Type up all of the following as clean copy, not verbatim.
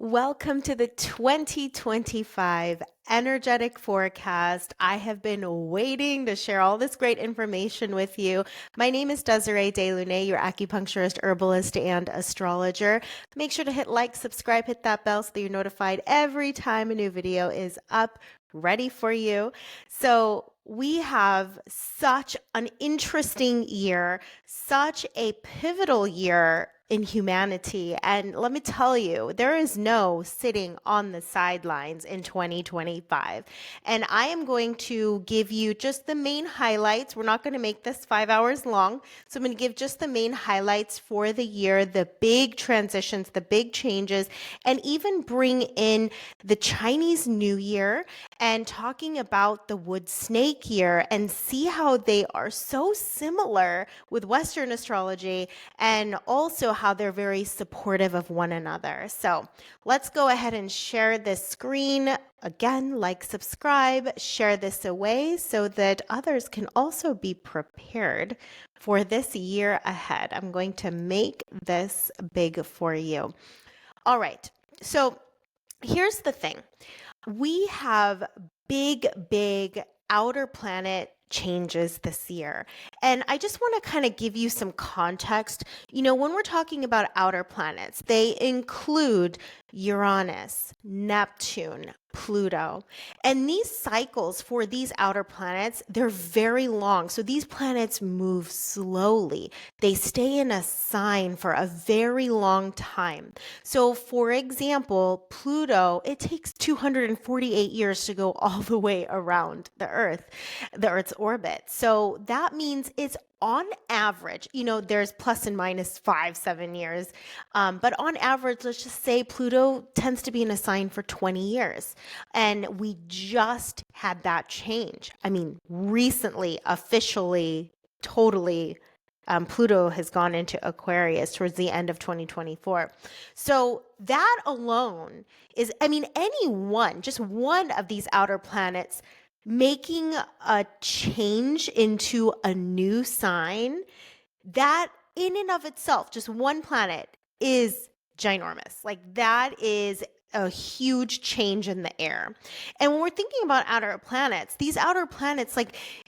Welcome to the 2025 energetic forecast. I have been waiting to share all this great information with you. My name is Desiree Deslunay, your acupuncturist, herbalist, and astrologer. Make sure to hit like, subscribe, hit that bell so that you're notified every time a new video is up, ready for you. So we have such an interesting year, such a pivotal year in humanity. And let me tell you, there is no sitting on the sidelines in 2025. And I am going to give you just the main highlights. We're not going to make this 5 hours long. So I'm going to give just the main highlights for the year, the big transitions, the big changes, and even bring in the Chinese New Year and talking about the wood snake year and see how they are so similar with Western astrology and also how they're very supportive of one another. So let's go ahead and share this screen. Again, like, subscribe, share this away so that others can also be prepared for this year ahead. I'm going to make this big for you. All right. So here's the thing. We have big outer planet changes this year. And I just want to kind of give you some context. When we're talking about outer planets, they include Uranus, Neptune, Pluto. And these cycles for these outer planets, they're very long. So these planets move slowly. They stay in a sign for a very long time. So for example, Pluto, it takes 248 years to go all the way around the Earth's orbit. So that means it's on average, there's plus and minus 5, 7 years. But on average, let's just say Pluto tends to be in a sign for 20 years. And we just had that change. I mean, recently, officially, totally, Pluto has gone into Aquarius towards the end of 2024. So that alone is, just one of these outer planets making a change into a new sign, that in and of itself, just one planet is ginormous. Like, that is a huge change in the air. And when we're thinking about outer planets, these outer planets,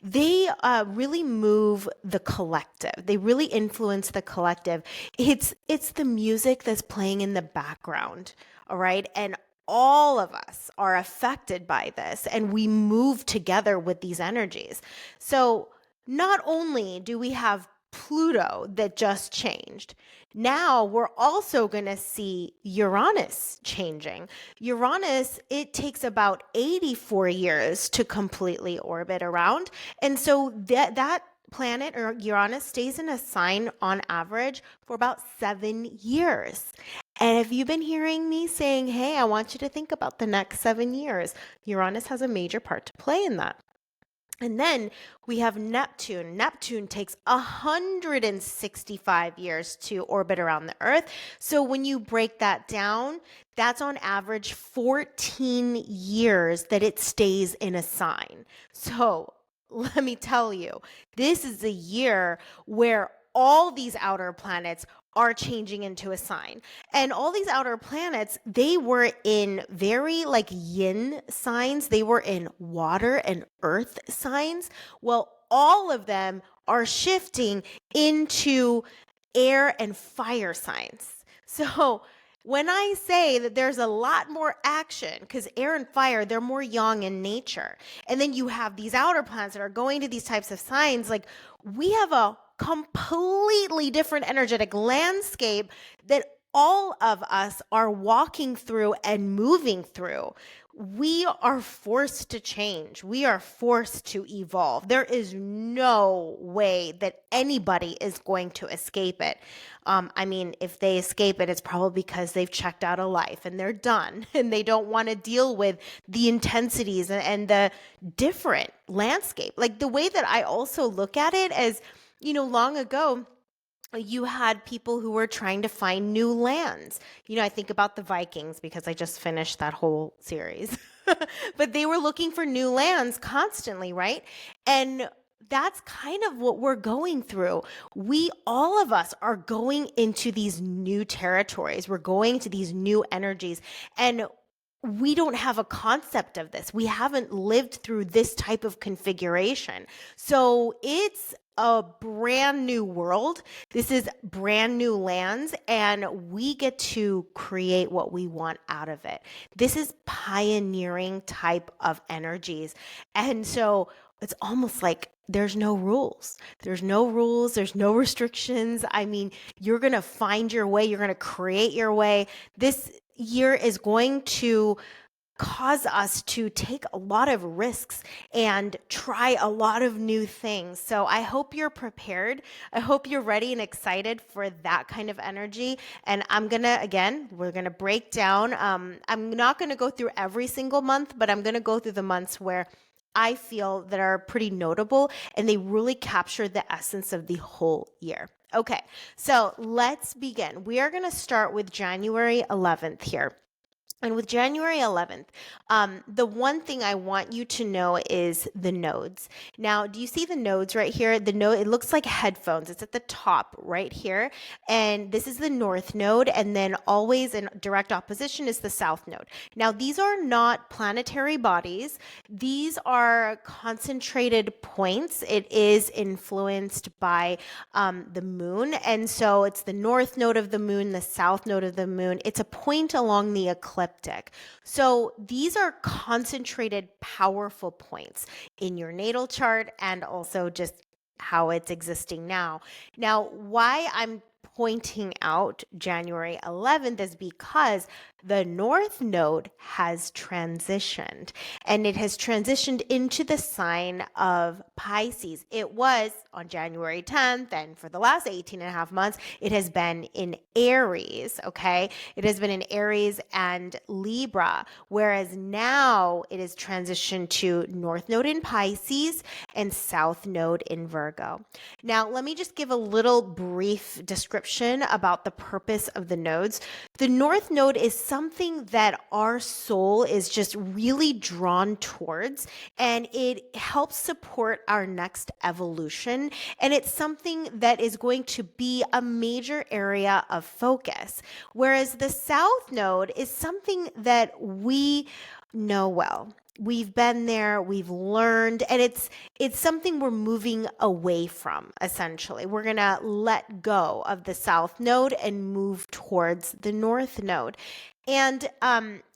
they really move the collective. They really influence the collective. It's the music that's playing in the background, all right? And all of us are affected by this, and we move together with these energies. So not only do we have Pluto that just changed, now we're also going to see Uranus changing. Uranus, it takes about 84 years to completely orbit around. And so that planet, or Uranus, stays in a sign on average for about 7 years. And if you've been hearing me saying, hey, I want you to think about the next 7 years, Uranus has a major part to play in that. And then we have Neptune. Neptune takes 165 years to orbit around the Earth. So when you break that down, that's on average 14 years that it stays in a sign. So let me tell you, this is a year where all these outer planets are changing into a sign. And all these outer planets, they were in very yin signs. They were in water and earth signs. Well, all of them are shifting into air and fire signs. So when I say that there's a lot more action, because air and fire, they're more yang in nature. And then you have these outer planets that are going to these types of signs. We have a completely different energetic landscape that all of us are walking through and moving through. We are forced to change. We are forced to evolve. There is no way that anybody is going to escape it. If they escape it, it's probably because they've checked out of life and they're done and they don't want to deal with the intensities and the different landscape. The way that I also look at it as, long ago, you had people who were trying to find new lands. I think about the Vikings because I just finished that whole series. But they were looking for new lands constantly, right? And that's kind of what we're going through. All of us are going into these new territories. We're going to these new energies. And we don't have a concept of this. We haven't lived through this type of configuration. So it's a brand new world. This is brand new lands, and we get to create what we want out of it. This is pioneering type of energies. And so it's almost like there's no rules. There's no rules. There's no restrictions. I mean, you're going to find your way. You're going to create your way. This year is going to cause us to take a lot of risks and try a lot of new things. So I hope you're prepared. I hope you're ready and excited for that kind of energy. And we're going to break down. I'm not going to go through every single month, but I'm going to go through the months where I feel that are pretty notable and they really capture the essence of the whole year. Okay, so let's begin. We are going to start with January 11th here. And with January 11th, the one thing I want you to know is the nodes. Now, do you see the nodes right here? The node, it looks like headphones. It's at the top right here. And this is the north node. And then always in direct opposition is the south node. Now, these are not planetary bodies. These are concentrated points. It is influenced by the moon. And so it's the north node of the moon, the south node of the moon. It's a point along the eclipse. So these are concentrated, powerful points in your natal chart and also just how it's existing now. Now, why I'm pointing out January 11th is because the North Node has transitioned, and it has transitioned into the sign of Pisces. It was on January 10th, and for the last 18 and a half months, it has been in Aries, okay? It has been in Aries and Libra, whereas now it is transitioned to North Node in Pisces and South Node in Virgo. Now, let me just give a little brief description about the purpose of the nodes. The North Node is something that our soul is just really drawn towards, and it helps support our next evolution. And it's something that is going to be a major area of focus. Whereas the South Node is something that we know well. We've been there, we've learned, and it's something we're moving away from, essentially. We're going to let go of the South Node and move towards the North Node. And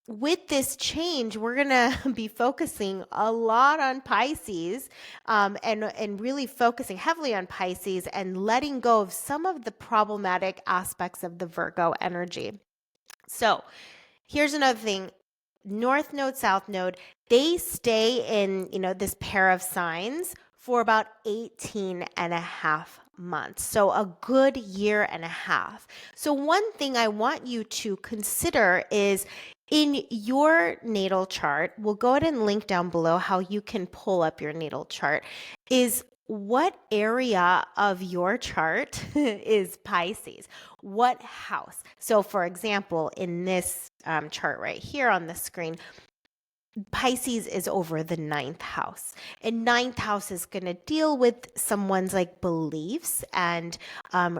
with this change, we're going to be focusing a lot on Pisces and really focusing heavily on Pisces and letting go of some of the problematic aspects of the Virgo energy. So here's another thing. North Node, South Node, they stay in, this pair of signs for about 18 and a half months. So a good year and a half. So one thing I want you to consider is in your natal chart, we'll go ahead and link down below how you can pull up your natal chart, is what area of your chart is Pisces? What house? So for example, in this chart right here on the screen, Pisces is over the 9th house, and 9th house is going to deal with someone's like beliefs and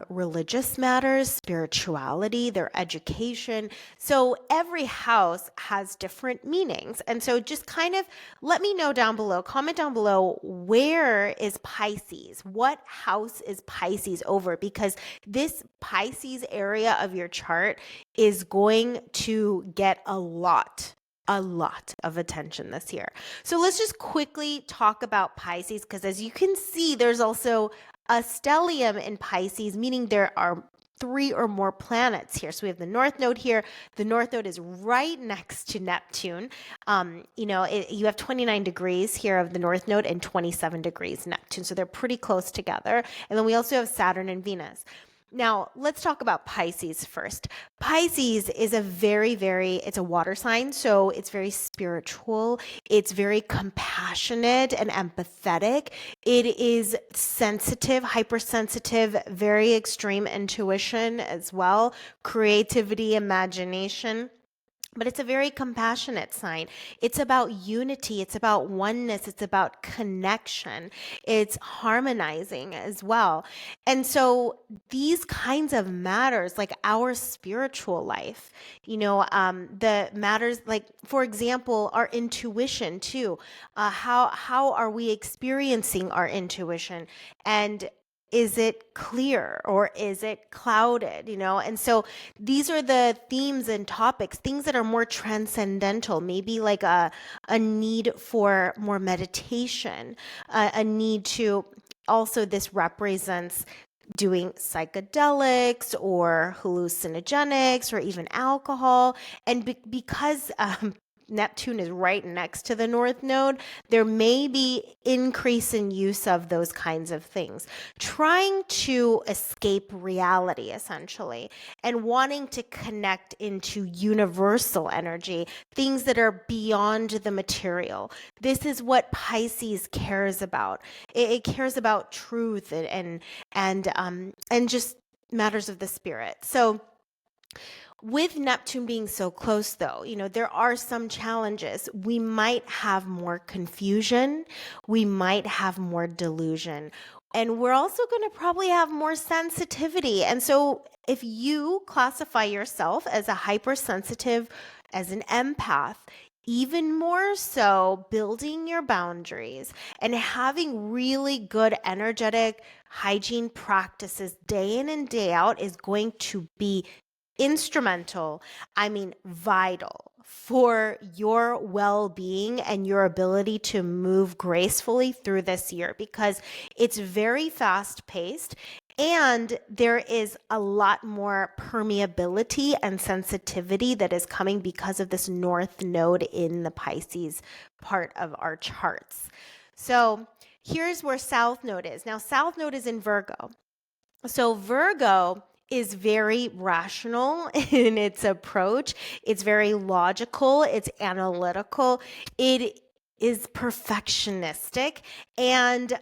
religious matters, spirituality, their education. So every house has different meanings. And so just kind of let me know down below, comment down below, where is Pisces? What house is Pisces over? Because this Pisces area of your chart is going to get a lot of attention this year. So let's just quickly talk about Pisces, because as you can see, there's also a stellium in Pisces, meaning there are 3 or more planets here. So we have the North Node here. The North Node is right next to Neptune. You have 29 degrees here of the North Node and 27 degrees Neptune. So they're pretty close together. And then we also have Saturn and Venus. Now, let's talk about Pisces first. Pisces is it's a water sign, so it's very spiritual. It's very compassionate and empathetic. It is sensitive, hypersensitive, very extreme intuition as well, creativity, imagination. but it's a very compassionate sign. It's about unity. It's about oneness. It's about connection. It's harmonizing as well. And so these kinds of matters, like our spiritual life, the matters, like, for example, our intuition too. How are we experiencing our intuition? And is it clear or is it clouded? And so these are the themes and topics, things that are more transcendental, maybe like a need for more meditation, a need to also, this represents doing psychedelics or hallucinogenics or even alcohol. And because Neptune is right next to the North Node, there may be increase in use of those kinds of things. Trying to escape reality, essentially, and wanting to connect into universal energy, things that are beyond the material. This is what Pisces cares about. It cares about truth and just matters of the spirit. So with Neptune being so close, though, there are some challenges. We might have more confusion. We might have more delusion. And we're also going to probably have more sensitivity. And so if you classify yourself as a hypersensitive, as an empath, even more so, building your boundaries and having really good energetic hygiene practices day in and day out is going to be instrumental, I mean vital, for your well-being and your ability to move gracefully through this year, because it's very fast-paced and there is a lot more permeability and sensitivity that is coming because of this North Node in the Pisces part of our charts. So here's where South Node is. Now, South Node is in Virgo. So Virgo is very rational in its approach. It's very logical. It's analytical. It is perfectionistic and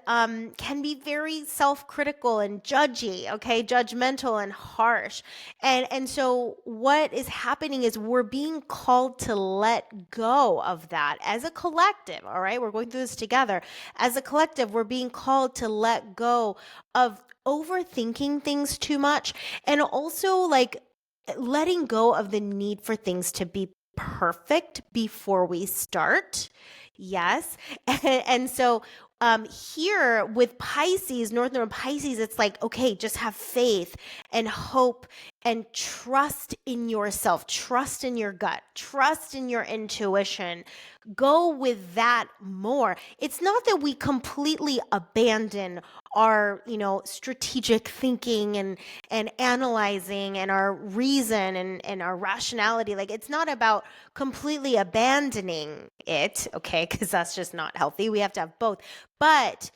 can be very self-critical and judgy, okay, judgmental and harsh. And so what is happening is we're being called to let go of that as a collective, all right? We're going through this together. As a collective, we're being called to let go of overthinking things too much, and also like letting go of the need for things to be perfect before we start. Yes. And so here with Pisces, North Node Pisces, it's like, okay, just have faith and hope and trust in yourself, trust in your gut, trust in your intuition. Go with that more. It's not that we completely abandon our, strategic thinking and analyzing and our reason and our rationality. Like, it's not about completely abandoning it, okay, because that's just not healthy. We have to have both. But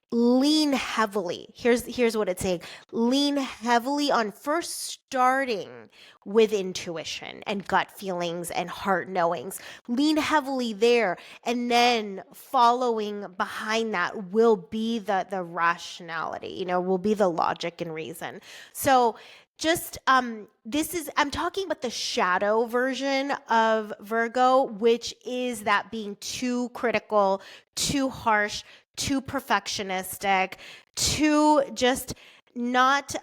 lean heavily. Here's what it's saying. Lean heavily on first starting with intuition and gut feelings and heart knowings. Lean heavily there, and then following behind that will be the rationality, will be the logic and reason. So just I'm talking about the shadow version of Virgo, which is that being too critical, too harsh, too perfectionistic, too just not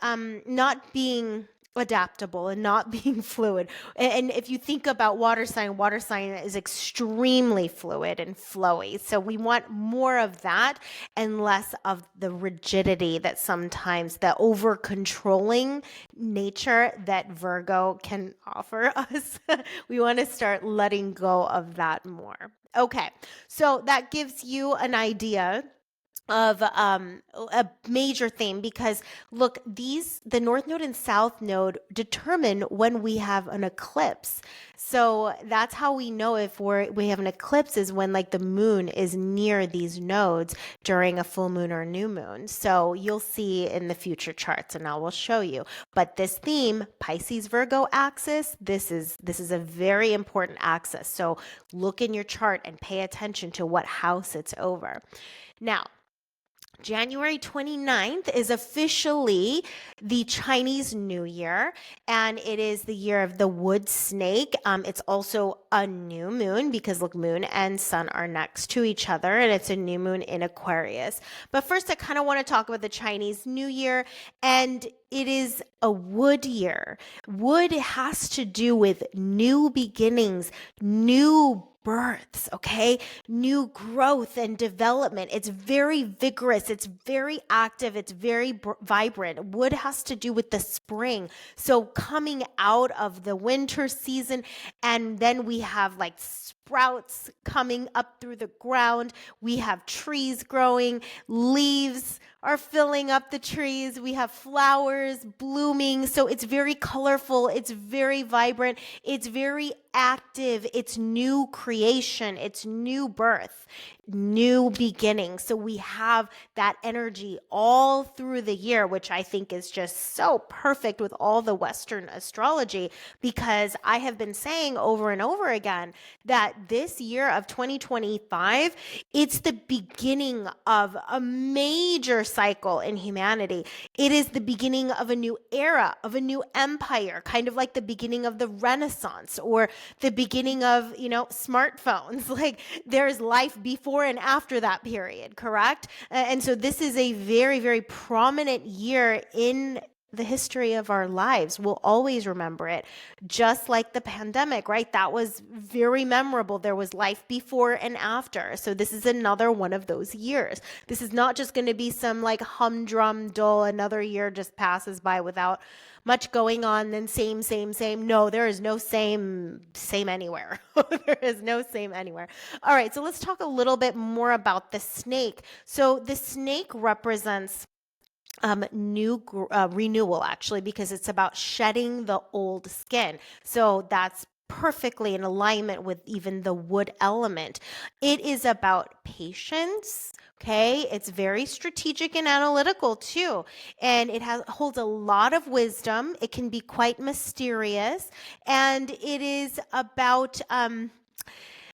being adaptable and not being fluid. And if you think about water sign is extremely fluid and flowy. So we want more of that and less of the rigidity that sometimes the over controlling nature that Virgo can offer us. We want to start letting go of that more. Okay, so that gives you an idea of a major theme, because look, the North Node and South Node determine when we have an eclipse. So that's how we know if we have an eclipse, is when like the moon is near these nodes during a full moon or new moon. So you'll see in the future charts, and I will show you. But this theme, Pisces-Virgo axis, this is a very important axis. So look in your chart and pay attention to what house it's over. Now, January 29th is officially the Chinese New Year, and it is the year of the wood snake. It's also a new moon because look, moon and sun are next to each other, and it's a new moon in Aquarius. But first, I kind of want to talk about the Chinese New Year, and it is a wood year. Wood has to do with new beginnings, new births, okay? New growth and development. It's very vigorous, it's very active, it's very vibrant. Wood has to do with the spring. So coming out of the winter season, and then we have like sprouts coming up through the ground. We have trees growing, leaves are filling up the trees. We have flowers blooming. So it's very colorful. It's very vibrant. It's very active. It's new creation. It's new birth, new beginning. So we have that energy all through the year, which I think is just so perfect with all the Western astrology, because I have been saying over and over again that this year of 2025, it's the beginning of a major cycle in humanity. It is the beginning of a new era, of a new empire, kind of like the beginning of the Renaissance or the beginning of, smartphones. Like there's life before and after that period, correct? And so this is a very, very prominent year in the history of our lives. We'll always remember it, just like the pandemic, right? That was very memorable. There was life before and after. So this is another one of those years. This is not just going to be some like humdrum, dull, another year just passes by without much going on, then same. No, there is no same anywhere. There is no same anywhere. All right, so let's talk a little bit more about the snake. So the snake represents new renewal, actually, because it's about shedding the old skin. So that's perfectly in alignment with even the wood element. It is about patience. Okay, it's very strategic and analytical too, and it holds a lot of wisdom. It can be quite mysterious, and it is about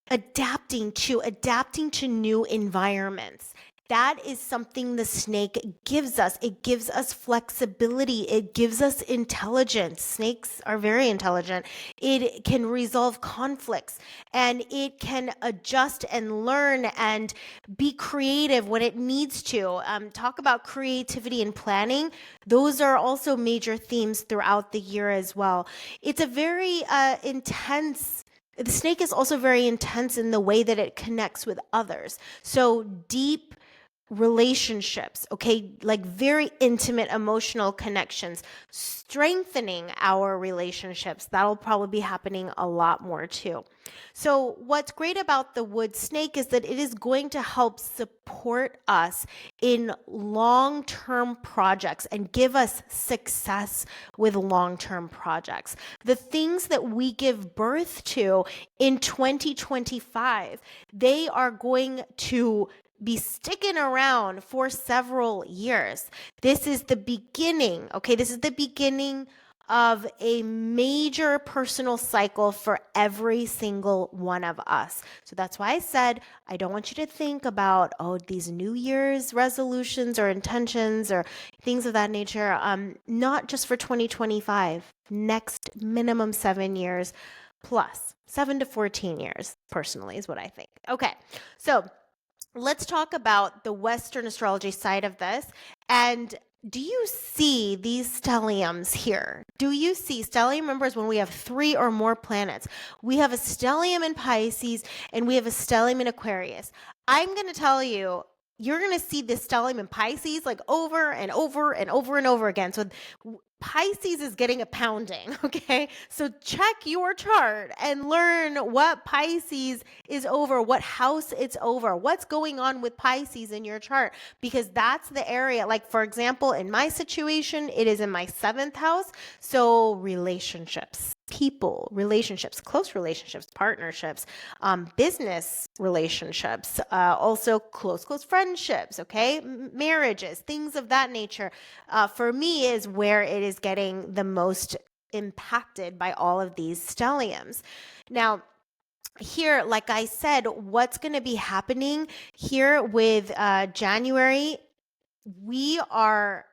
adapting to new environments. That is something the snake gives us. It gives us flexibility. It gives us intelligence. Snakes are very intelligent. It can resolve conflicts, and it can adjust and learn and be creative when it needs to. Talk about creativity and planning. Those are also major themes throughout the year as well. It's a very intense. The snake is also very intense in the way that it connects with others. So deep relationships, okay, like very intimate emotional connections, strengthening our relationships. That'll probably be happening a lot more too. So what's great about the wood snake is that it is going to help support us in long-term projects and give us success with long-term projects. The things that we give birth to in 2025, they are going to be sticking around for several years. This is the beginning, okay? This is the beginning of a major personal cycle for every single one of us. So that's why I said, I don't want you to think about, these New Year's resolutions or intentions or things of that nature. Not just for 2025, next minimum 7 years plus, 7 to 14 years, personally, is what I think. Okay, so let's talk about the Western astrology side of this. And do you see these stelliums here? Do you see stellium? Remember, is when we have 3 or more planets. We have a stellium in Pisces and we have a stellium in Aquarius. I'm going to tell you, you're going to see this stellium in Pisces like over and over and over and over again. So Pisces is getting a pounding, okay? So check your chart and learn what Pisces is over, what house it's over, what's going on with Pisces in your chart, because that's the area. Like, for example, in my situation, it is in my 7th house. So relationships, people, relationships, close relationships, partnerships, business relationships, also close friendships, okay? Marriages, things of that nature, for me is where it is getting the most impacted by all of these stelliums. Now, here, like I said, what's going to be happening here with January we are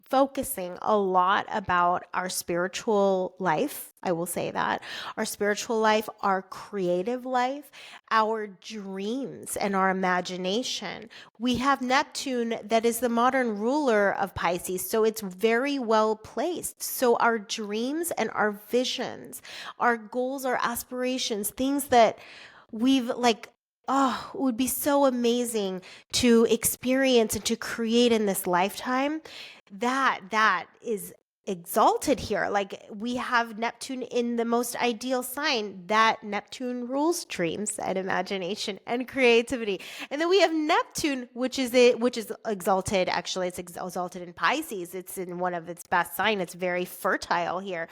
focusing a lot about our spiritual life. I will say that our spiritual life, our creative life, our dreams, and our imagination. We have Neptune that is the modern ruler of Pisces, so it's very well placed. So our dreams and our visions, our goals, our aspirations, things that we've like, oh, it would be so amazing to experience and to create in this lifetime. That is exalted here. Like, we have Neptune in the most ideal sign. That Neptune rules dreams and imagination and creativity. And then we have Neptune, which is exalted. Actually, it's exalted in Pisces. It's in one of its best sign. It's very fertile here.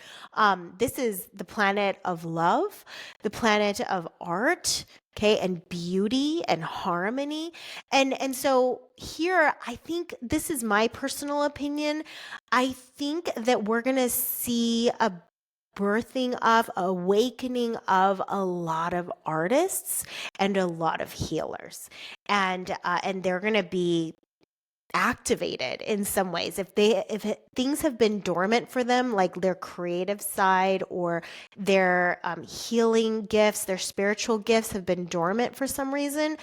This is the planet of love, the planet of art, okay, and beauty and harmony. And so here, I think, this is my personal opinion, I think that we're going to see a birthing of, awakening of a lot of artists and a lot of healers. And they're going to be activated in some ways. Things have been dormant for them, like their creative side or their healing gifts, their spiritual gifts have been dormant for some reason,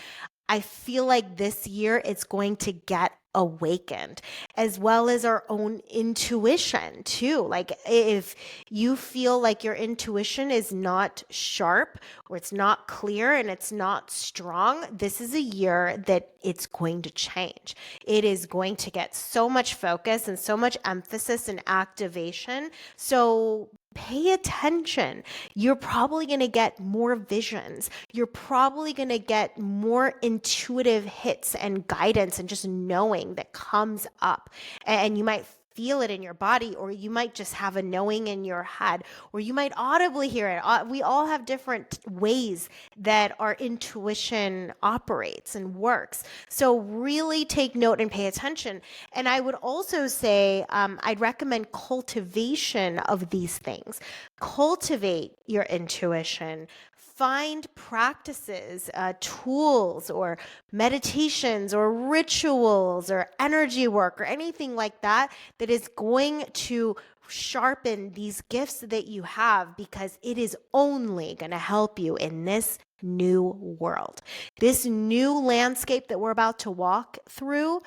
I feel like this year it's going to get awakened, as well as our own intuition too. Like, if you feel like your intuition is not sharp or it's not clear and it's not strong, this is a year that it's going to change. It is going to get so much focus and so much emphasis and activation. So pay attention. You're probably going to get more visions. You're probably going to get more intuitive hits and guidance and just knowing that comes up. And you might feel it in your body, or you might just have a knowing in your head, or you might audibly hear it. We all have different ways that our intuition operates and works. So really take note and pay attention. And I would also say, I'd recommend cultivation of these things. Cultivate your intuition. Find practices, tools, or meditations, or rituals, or energy work, or anything like that that is going to sharpen these gifts that you have, because it is only going to help you in this new world, this new landscape that we're about to walk through.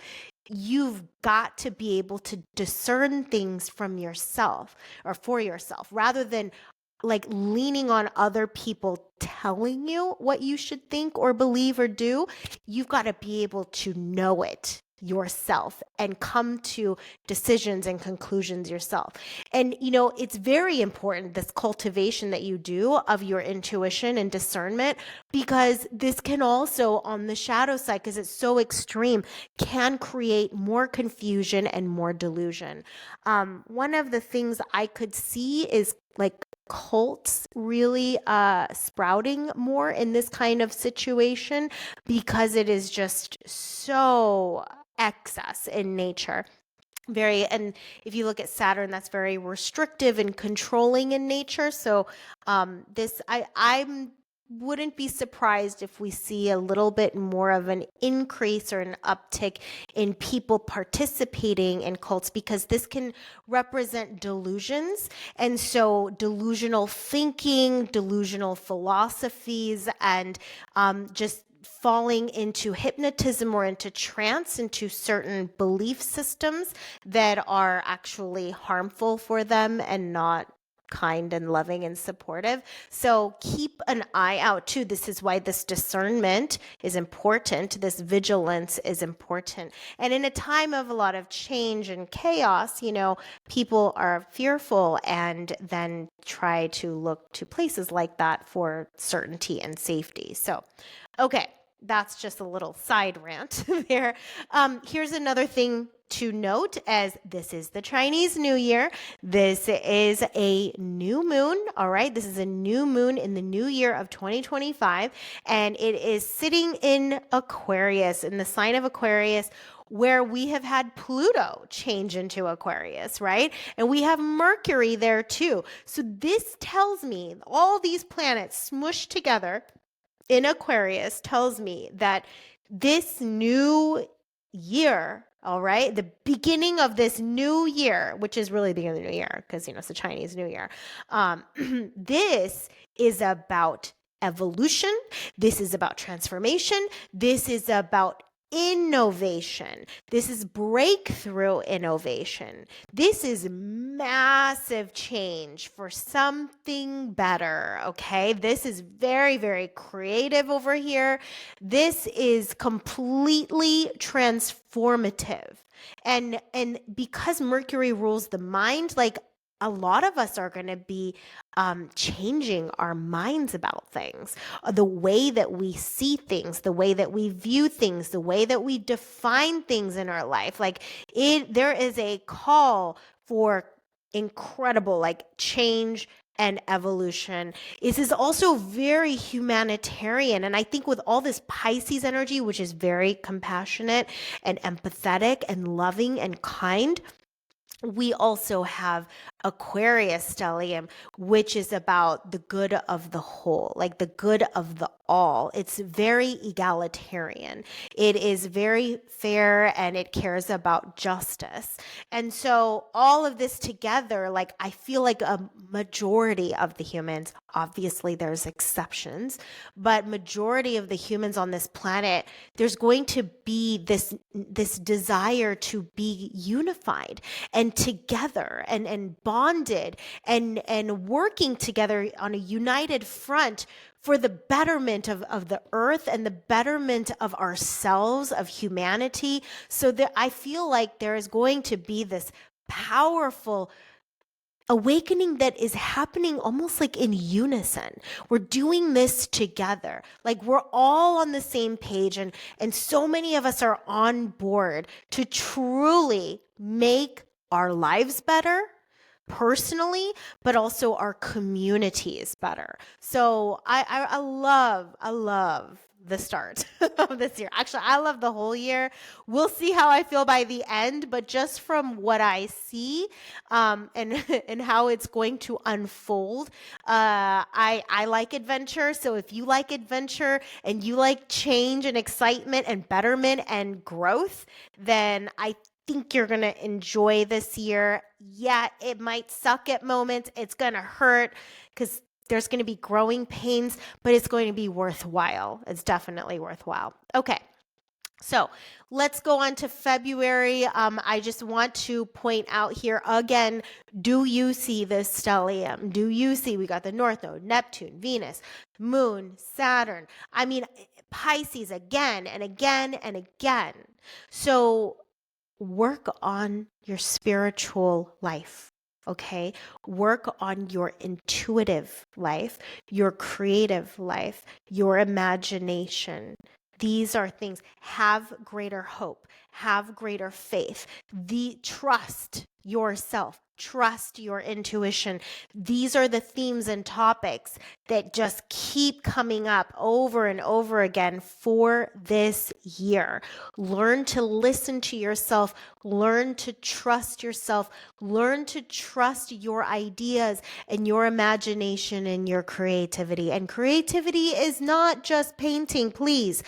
You've got to be able to discern things from yourself or for yourself, rather than like leaning on other people telling you what you should think or believe or do. You've got to be able to know it yourself and come to decisions and conclusions yourself. And, it's very important, this cultivation that you do of your intuition and discernment, because this can also, on the shadow side, because it's so extreme, can create more confusion and more delusion. One of the things I could see is like cults really sprouting more in this kind of situation, because it is just so excess in nature. And if you look at Saturn, that's very restrictive and controlling in nature. So I'm wouldn't be surprised if we see a little bit more of an increase or an uptick in people participating in cults, because this can represent delusions. And so delusional thinking, delusional philosophies, and just falling into hypnotism or into trance, into certain belief systems that are actually harmful for them and not kind and loving and supportive. So keep an eye out too. This is why this discernment is important. This vigilance is important. And in a time of a lot of change and chaos, people are fearful and then try to look to places like that for certainty and safety. So, okay, that's just a little side rant there. Here's another thing to note, as this is the Chinese New Year. This is a new moon, all right? This is a new moon in the new year of 2025, and it is sitting in Aquarius, in the sign of Aquarius, where we have had Pluto change into Aquarius, right? And we have Mercury there too. So this tells me all these planets smushed together in Aquarius tells me that this new year All right. The beginning of this new year, which is really the beginning of the new year because, it's the Chinese New Year. This is about evolution. This is about transformation. This is about innovation. This is breakthrough innovation. This is massive change for something better. Okay. This is very, very creative over here. This is completely transformative. And because Mercury rules the mind, like a lot of us are going to be changing our minds about things, the way that we see things, the way that we view things, the way that we define things in our life. Like there is a call for incredible like change and evolution. This is also very humanitarian. And I think with all this Pisces energy, which is very compassionate and empathetic and loving and kind, we also have Aquarius stellium, which is about the good of the whole, like the good of the all. It's very egalitarian. It is very fair and it cares about justice. And so all of this together, like I feel like a majority of the humans, obviously there's exceptions, but majority of the humans on this planet, there's going to be this desire to be unified and together and bonded and working together on a united front for the betterment of the earth and the betterment of ourselves, of humanity. So that I feel like there is going to be this powerful awakening that is happening almost like in unison. We're doing this together. Like we're all on the same page and so many of us are on board to truly make our lives better personally, but also our communities better. So I love the start of this year. Actually, I love the whole year. We'll see how I feel by the end, but just from what I see, and and how it's going to unfold, I like adventure. So if you like adventure and you like change and excitement and betterment and growth, then I think you're going to enjoy this year. Yeah, it might suck at moments. It's going to hurt because there's going to be growing pains, but it's going to be worthwhile. It's definitely worthwhile. Okay. So let's go on to February. I just want to point out here again, do you see this stellium? Do you see we got the North Node, Neptune, Venus, Moon, Saturn? I mean, Pisces again and again and again. So work on your spiritual life. Okay. Work on your intuitive life, your creative life, your imagination. These are things. Have greater hope, have greater faith, trust yourself, trust your intuition. These are the themes and topics that just keep coming up over and over again for this year. Learn to listen to yourself, learn to trust yourself, learn to trust your ideas and your imagination and your creativity. And creativity is not just painting, please.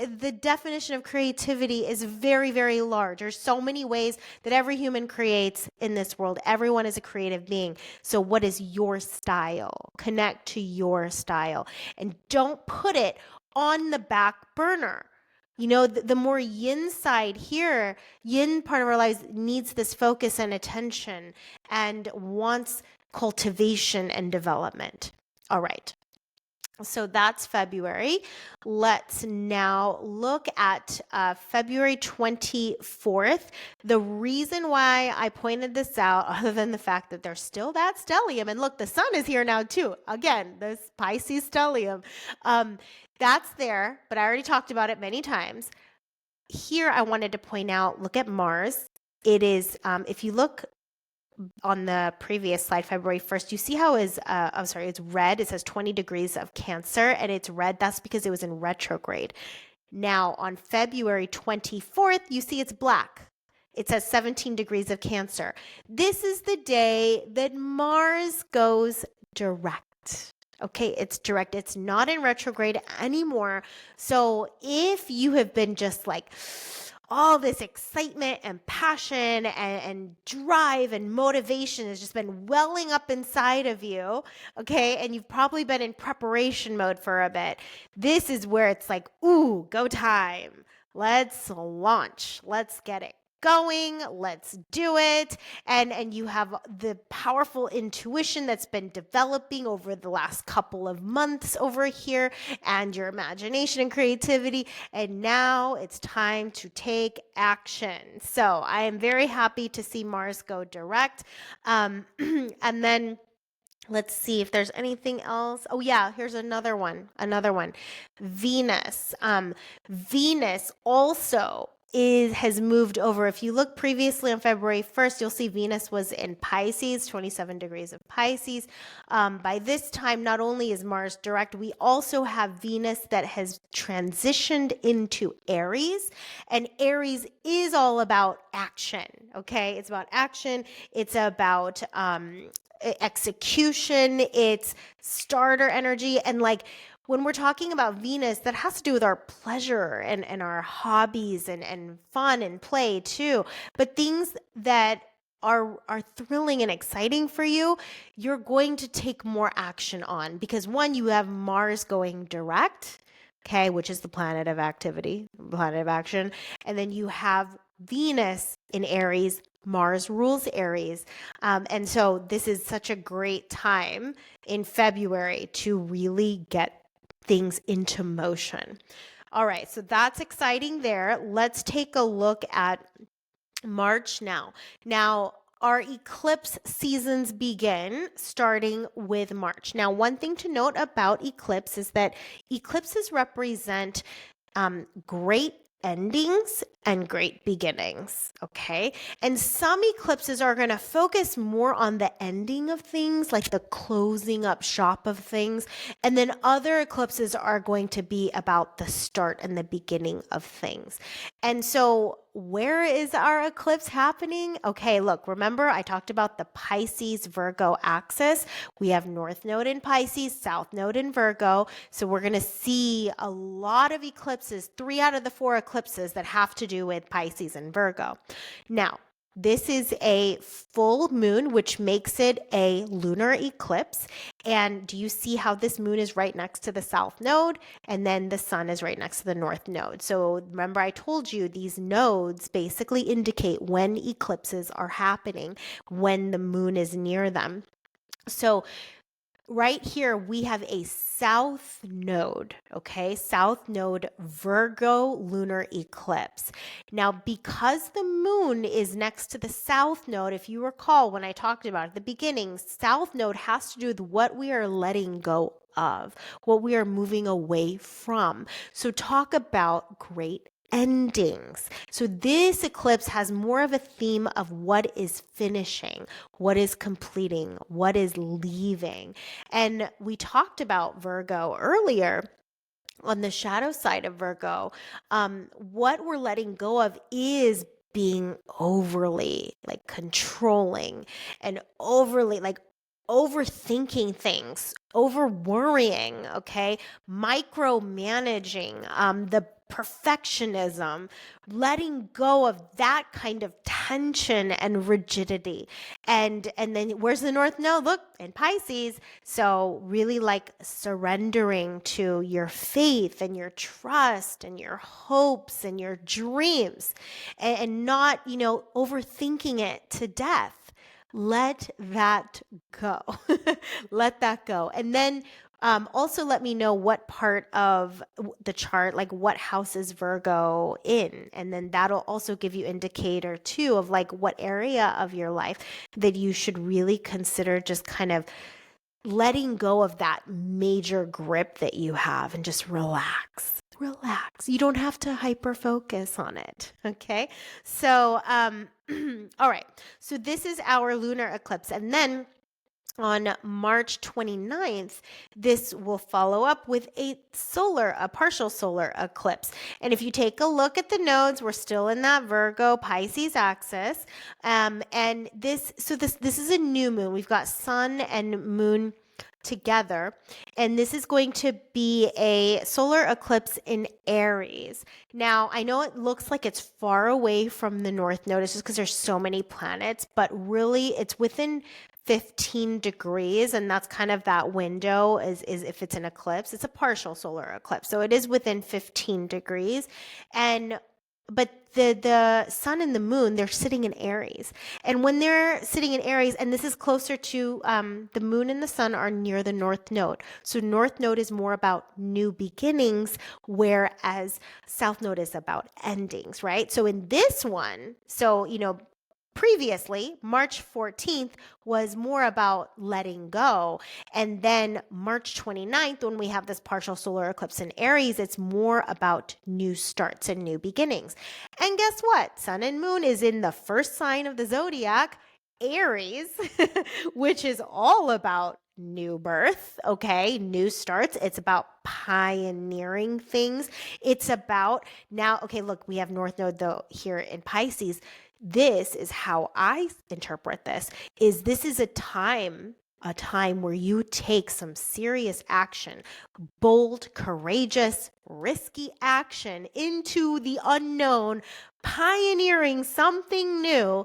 The definition of creativity is very, very large. There's so many ways that every human creates in this world. Everyone is a creative being. So what is your style? Connect to your style and don't put it on the back burner. The more yin side here, yin part of our lives needs this focus and attention and wants cultivation and development. All right. So that's February. Let's now look at February 24th. The reason why I pointed this out, other than the fact that there's still that stellium, and look, the sun is here now too. Again, this Pisces stellium, that's there, but I already talked about it many times. Here, I wanted to point out, look at Mars. It is, if you look on the previous slide, February 1st, you see how it's red. It says 20 degrees of Cancer and it's red. That's because it was in retrograde. Now on February 24th, you see it's black. It says 17 degrees of Cancer. This is the day that Mars goes direct. Okay, it's direct. It's not in retrograde anymore. So if you have been just like all this excitement and passion and drive and motivation has just been welling up inside of you, okay? And you've probably been in preparation mode for a bit. This is where it's like, ooh, go time. Let's launch. Let's get it going. Let's do it. And you have the powerful intuition that's been developing over the last couple of months over here, and your imagination and creativity. And now it's time to take action. So I am very happy to see Mars go direct. And then let's see if there's anything else. Oh yeah, here's another one. Venus. Venus also has moved over. If you look previously on February 1st, you'll see Venus was in Pisces, 27 degrees of Pisces. By this time, not only is Mars direct, we also have Venus that has transitioned into Aries, and Aries is all about action, okay? It's about action. It's about execution. It's starter energy. And like, when we're talking about Venus, that has to do with our pleasure and our hobbies and fun and play too. But things that are thrilling and exciting for you, you're going to take more action on, because one, you have Mars going direct, okay, which is the planet of activity, planet of action. And then you have Venus in Aries. Mars rules Aries. And so this is such a great time in February to really get things into motion. All right, so that's exciting there. Let's take a look at March now. Now, our eclipse seasons begin starting with March. Now, one thing to note about eclipse is that eclipses represent great endings and great beginnings, okay? And some eclipses are going to focus more on the ending of things, like the closing up shop of things. And then other eclipses are going to be about the start and the beginning of things. And so where is our eclipse happening? Okay, look, remember I talked about the Pisces-Virgo axis. We have North Node in Pisces, South Node in Virgo. So we're going to see a lot of eclipses, 3 out of the 4 eclipses that have to do with Pisces and Virgo. Now, this is a full moon, which makes it a lunar eclipse. And do you see how this moon is right next to the South Node? And then the sun is right next to the North Node. So remember I told you these nodes basically indicate when eclipses are happening, when the moon is near them. So right here, we have a South Node, okay? South Node Virgo lunar eclipse. Now, because the moon is next to the South Node, if you recall when I talked about it at the beginning, South Node has to do with what we are letting go of, what we are moving away from. So talk about great endings. So this eclipse has more of a theme of what is finishing, what is completing, what is leaving. And we talked about Virgo earlier. On the shadow side of Virgo, what we're letting go of is being overly like controlling and overly like overthinking things, over worrying, okay, micromanaging, the perfectionism, letting go of that kind of tension and rigidity. And then where's the North Node? Look, in Pisces. So really like surrendering to your faith and your trust and your hopes and your dreams, and not, overthinking it to death. Let that go. Let that go. And then also let me know what part of the chart, like what house is Virgo in. And then that'll also give you indicator too of like what area of your life that you should really consider just kind of letting go of that major grip that you have and just relax. You don't have to hyper focus on it. Okay. So, all right. So this is our lunar eclipse. And then on March 29th, this will follow up with a partial solar eclipse. And if you take a look at the nodes, we're still in that Virgo Pisces axis. And this is a new moon. We've got sun and moon together, and this is going to be a solar eclipse in Aries. Now, I know it looks like it's far away from the North Node, it's just because there's so many planets, but really it's within 15 degrees, and that's kind of that window is if it's an eclipse. It's a partial solar eclipse, so it is within 15 degrees. And but the sun and the moon, they're sitting in Aries. And when they're sitting in Aries, and this is closer to the moon and the sun are near the North Node. So North Node is more about new beginnings, whereas South Node is about endings, right? So in this one, previously, March 14th was more about letting go. And then March 29th, when we have this partial solar eclipse in Aries, it's more about new starts and new beginnings. And guess what? Sun and moon is in the first sign of the zodiac, Aries, which is all about new birth, okay? New starts. It's about pioneering things. It's about now, okay, look, we have North Node though here in Pisces. This is how I interpret this, this is a time where you take some serious action, bold, courageous, risky action into the unknown, pioneering something new,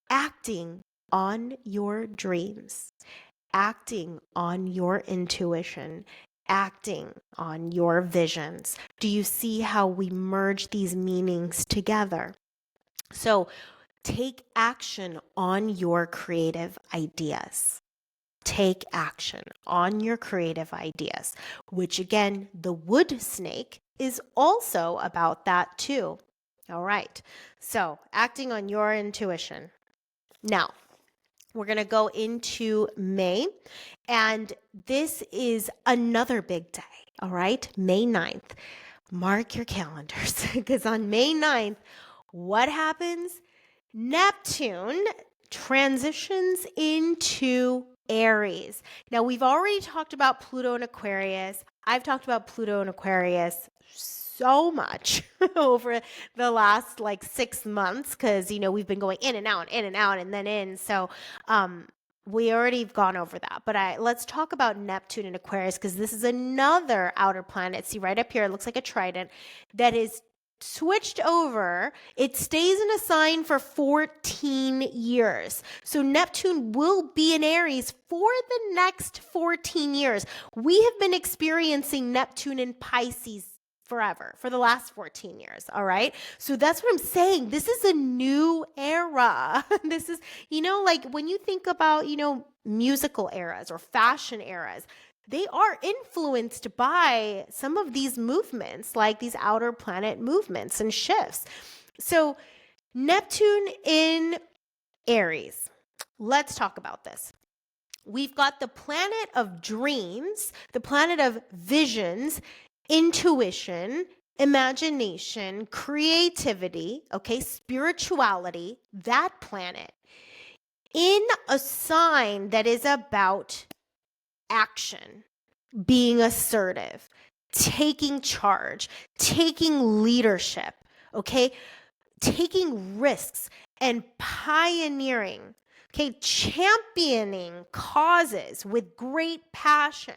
acting on your dreams, acting on your intuition, acting on your visions. Do you see how we merge these meanings together? So take action on your creative ideas. Take action on your creative ideas, which again, the wood snake is also about that too. All right. So acting on your intuition. Now, we're going to go into May, and this is another big day. All right. May 9th. Mark your calendars because on May 9th, what happens? Neptune transitions into Aries. Now, we've already talked about Pluto and Aquarius. I've talked about Pluto and Aquarius so much over the last 6 months because, we've been going in and out, and then in. So, we already have gone over that, but let's talk about Neptune and Aquarius because this is another outer planet. See right up here, it looks like a trident that is switched over. It stays in a sign for 14 years. So Neptune will be in Aries for the next 14 years. We have been experiencing Neptune in Pisces forever, for the last 14 years. All right. So that's what I'm saying. This is a new era. This is, when you think about, musical eras or fashion eras, they are influenced by some of these movements, like these outer planet movements and shifts. So Neptune in Aries. Let's talk about this. We've got the planet of dreams, the planet of visions, intuition, imagination, creativity, okay, spirituality, that planet in a sign that is about action, being assertive, taking charge, taking leadership, okay, taking risks and pioneering, okay, championing causes with great passion.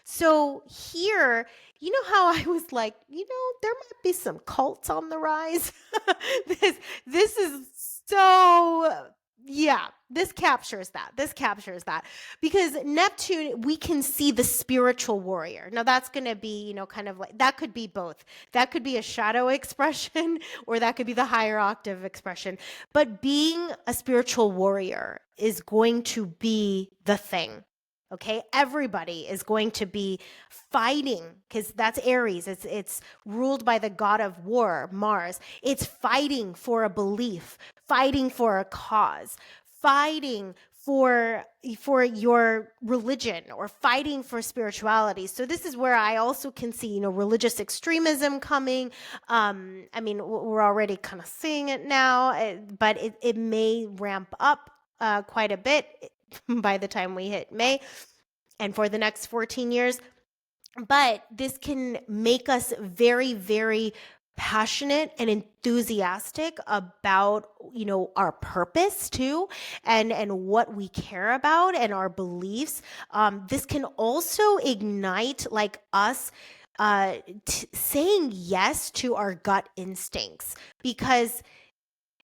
So here, you know how I was like, there might be some cults on the rise. This is so, yeah, this captures that. Because Neptune, we can see the spiritual warrior. Now that's going to be, kind of like, that could be both. That could be a shadow expression or that could be the higher octave expression. But being a spiritual warrior is going to be the thing. Okay, everybody is going to be fighting because that's Aries. It's ruled by the god of war, Mars. It's fighting for a belief, fighting for a cause, fighting for your religion or fighting for spirituality. So this is where I also can see, religious extremism coming. We're already kind of seeing it now, but it may ramp up quite a bit by the time we hit May and for the next 14 years. But this can make us very, very passionate and enthusiastic about, our purpose too, and what we care about and our beliefs. This can also ignite like us saying yes to our gut instincts, because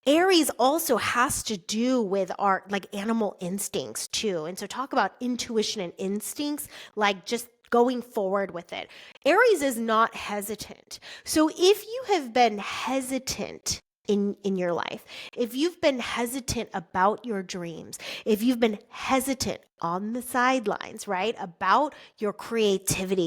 Aries also has to do with our like animal instincts too. And so talk about intuition and instincts, like just going forward with it. Aries is not hesitant. So if you have been hesitant in your life, if you've been hesitant about your dreams, if you've been hesitant on the sidelines, right, about your creativity,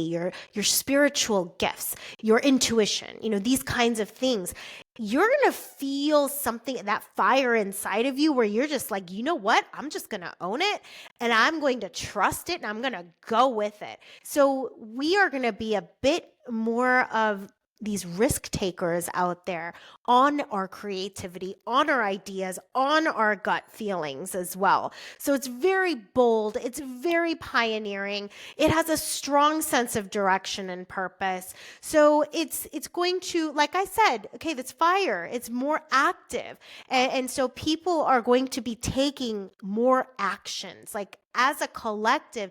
your spiritual gifts, your intuition, these kinds of things, you're going to feel something, that fire inside of you, where you're just like, you know what? I'm just going to own it, and I'm going to trust it, and I'm going to go with it. So we are going to be a bit more of these risk takers out there on our creativity, on our ideas, on our gut feelings as well. So it's very bold. It's very pioneering. It has a strong sense of direction and purpose. So it's going to, like I said, okay, that's fire. It's more active. And so people are going to be taking more actions, like as a collective,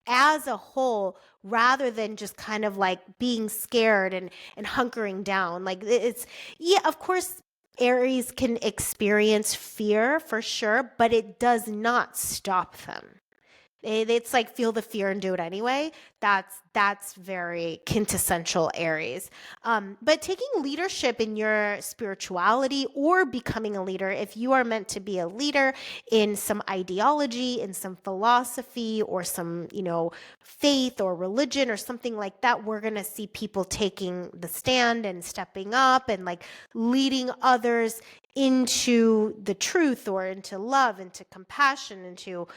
as a whole, rather than just kind of like being scared and hunkering down. Like yeah, of course, Aries can experience fear for sure, but it does not stop them. It's like feel the fear and do it anyway. That's very quintessential Aries. But taking leadership in your spirituality or becoming a leader, if you are meant to be a leader in some ideology, in some philosophy, or some, faith or religion or something like that, we're going to see people taking the stand and stepping up and like leading others into the truth, or into love, into compassion, into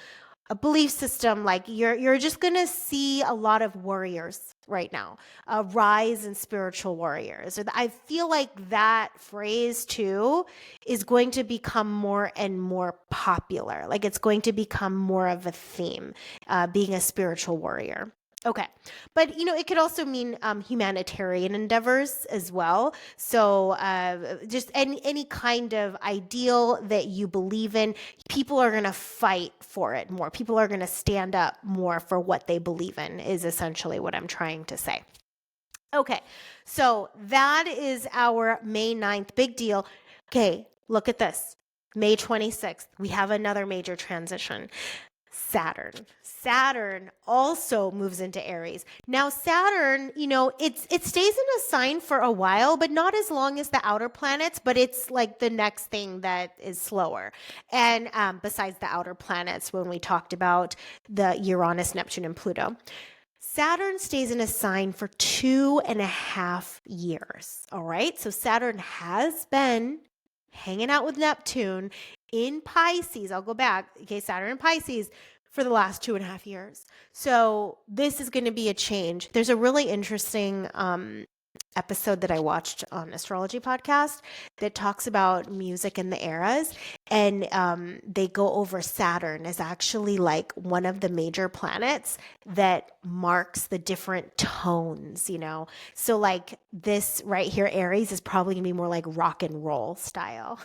a belief system. Like you're just going to see a lot of warriors right now, a rise in spiritual warriors. I feel like that phrase too is going to become more and more popular. Like it's going to become more of a theme, being a spiritual warrior. Okay. But, it could also mean humanitarian endeavors as well. So just any kind of ideal that you believe in, people are going to fight for it more. People are going to stand up more for what they believe in, is essentially what I'm trying to say. Okay. So that is our May 9th big deal. Okay. Look at this. May 26th, we have another major transition. Saturn also moves into Aries. Now, Saturn, it stays in a sign for a while, but not as long as the outer planets, but it's like the next thing that is slower. And besides the outer planets, when we talked about the Uranus, Neptune, and Pluto. Saturn stays in a sign for 2.5 years. All right. So Saturn has been hanging out with Neptune in Pisces. I'll go back. Okay. Saturn in Pisces for the last 2.5 years. So this is going to be a change. There's a really interesting episode that I watched on Astrology Podcast that talks about music and the eras, and they go over Saturn as actually like one of the major planets that marks the different tones, So like this right here, Aries, is probably gonna be more like rock and roll style,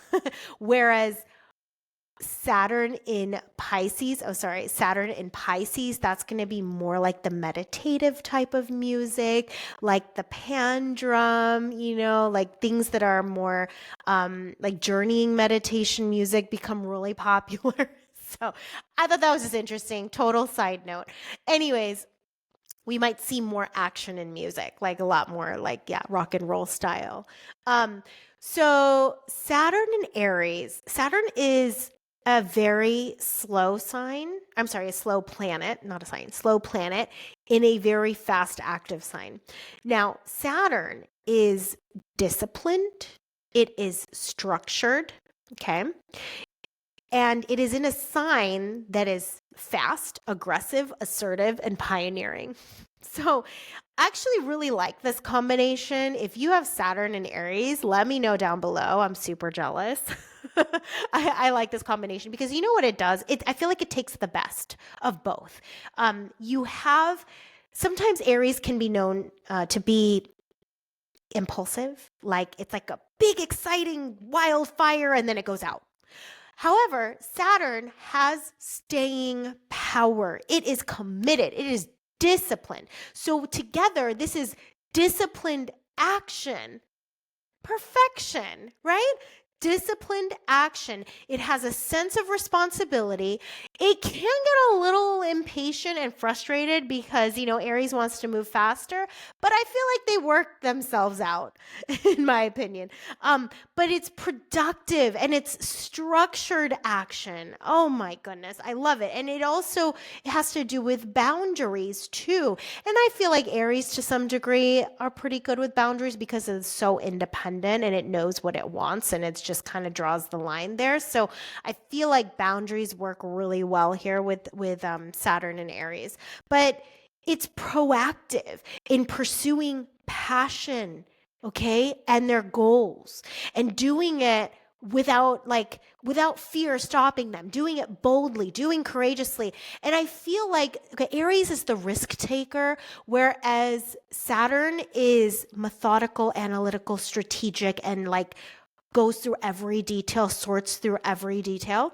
whereas Saturn in Pisces, that's going to be more like the meditative type of music, like the pan drum, like things that are more like journeying meditation music become really popular. So I thought that was just interesting. Total side note. Anyways, we might see more action in music, like a lot more like, rock and roll style. So Saturn in Aries, Saturn is a very slow sign. I'm sorry, a slow planet, not a sign, slow planet in a very fast active sign. Now, Saturn is disciplined. It is structured. Okay. And it is in a sign that is fast, aggressive, assertive, and pioneering. So I actually really like this combination. If you have Saturn and Aries, let me know down below. I'm super jealous. I like this combination because you know what it does? I feel like it takes the best of both. Sometimes Aries can be known to be impulsive, like it's like a big, exciting wildfire and then it goes out. However, Saturn has staying power. It is committed. It is disciplined. So together, this is disciplined action. Perfection, right? Disciplined action. It has a sense of responsibility. It can get a little impatient and frustrated because, Aries wants to move faster, but I feel like they work themselves out, in my opinion. But it's productive and it's structured action. Oh my goodness, I love it. And it has to do with boundaries too. And I feel like Aries to some degree are pretty good with boundaries because it's so independent and it knows what it wants and it's just kind of draws the line there. So I feel like boundaries work really well here with Saturn and Aries. But it's proactive in pursuing passion, okay, and their goals, and doing it without fear stopping them, doing it boldly, doing courageously. And I feel like Aries is the risk taker, whereas Saturn is methodical, analytical, strategic, and goes through every detail, sorts through every detail.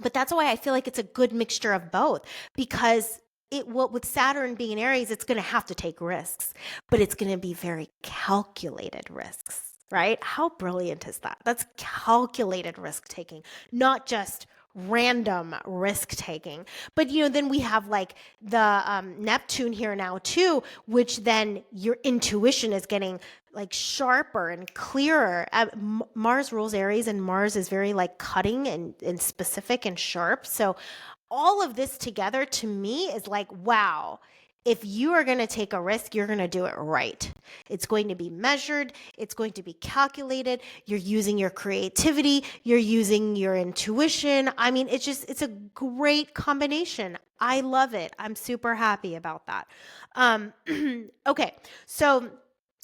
But that's why I feel like it's a good mixture of both, because with Saturn being in Aries, it's going to have to take risks, but it's going to be very calculated risks. Right? How brilliant is that? That's calculated risk taking, not just random risk taking. But then we have the Neptune here now too, which then your intuition is getting sharper and clearer. Mars rules Aries, and Mars is very cutting and specific and sharp. So all of this together to me is wow. If you are going to take a risk, you're going to do it right. It's going to be measured. It's going to be calculated. You're using your creativity. You're using your intuition. I mean, it's a great combination. I love it. I'm super happy about that. Okay, so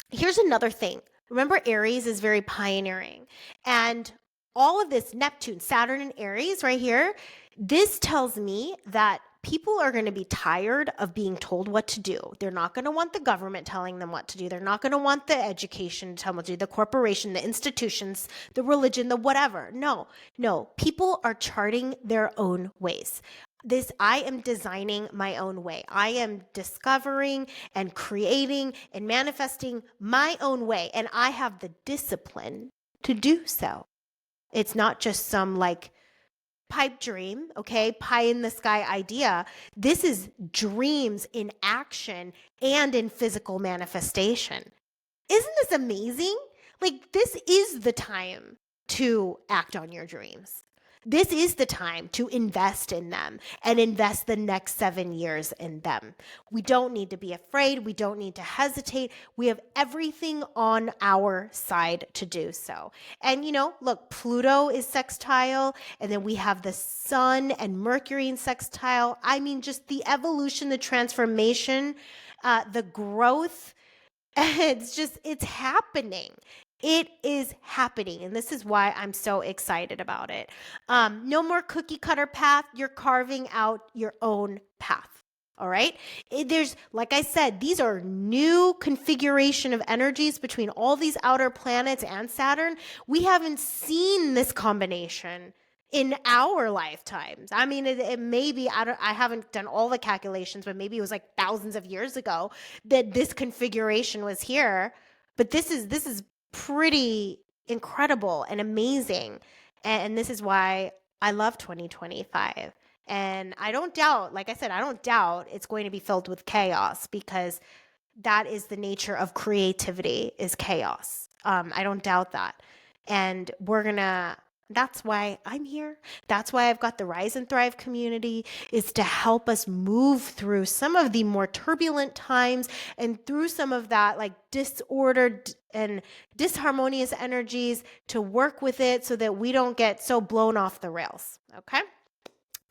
here's another thing. Remember, Aries is very pioneering. And all of this Neptune, Saturn, and Aries right here, this tells me that people are going to be tired of being told what to do. They're not going to want the government telling them what to do. They're not going to want the education to tell them what to do, the corporation, the institutions, the religion, the whatever. No. People are charting their own ways. I am designing my own way. I am discovering and creating and manifesting my own way. And I have the discipline to do so. It's not just some pipe dream, okay, pie in the sky idea. This is dreams in action and in physical manifestation. Isn't this amazing? This is the time to act on your dreams. This is the time to invest in them and invest the next 7 years in them. We don't need to be afraid. We don't need to hesitate. We have everything on our side to do so. And, look, Pluto is sextile, and then we have the Sun and Mercury in sextile. I mean, just the evolution, the transformation, the growth, it's happening. It is happening, and this is why I'm so excited about it. No more cookie cutter path. You're carving out your own path. All right. There's, like I said, these are new configuration of energies between all these outer planets and Saturn. We haven't seen this combination in our lifetimes. I mean, it may be, I haven't done all the calculations, but maybe it was thousands of years ago that this configuration was here. But this is pretty incredible and amazing. And this is why I love 2025. And I don't doubt, like I said, I don't doubt it's going to be filled with chaos, because that is the nature of creativity, is chaos. I don't doubt that. And that's why I'm here. That's why I've got the Rise and Thrive community, is to help us move through some of the more turbulent times and through some of that disordered and disharmonious energies, to work with it so that we don't get so blown off the rails. Okay?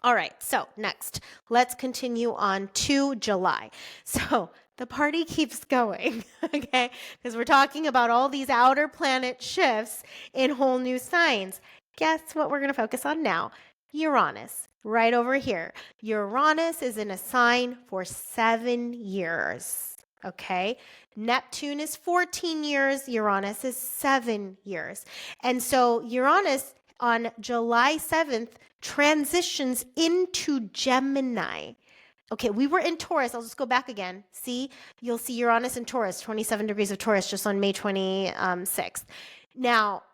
All right. So next, let's continue on to July. So the party keeps going, okay? Because we're talking about all these outer planet shifts in whole new signs. Guess what we're going to focus on now? Uranus, right over here. Uranus is in a sign for 7 years. Okay. Neptune is 14 years, Uranus is 7 years. And so Uranus on July 7th transitions into Gemini. Okay, we were in Taurus. I'll just go back again. See, you'll see Uranus in Taurus, 27 degrees of Taurus just on May 26th. Now,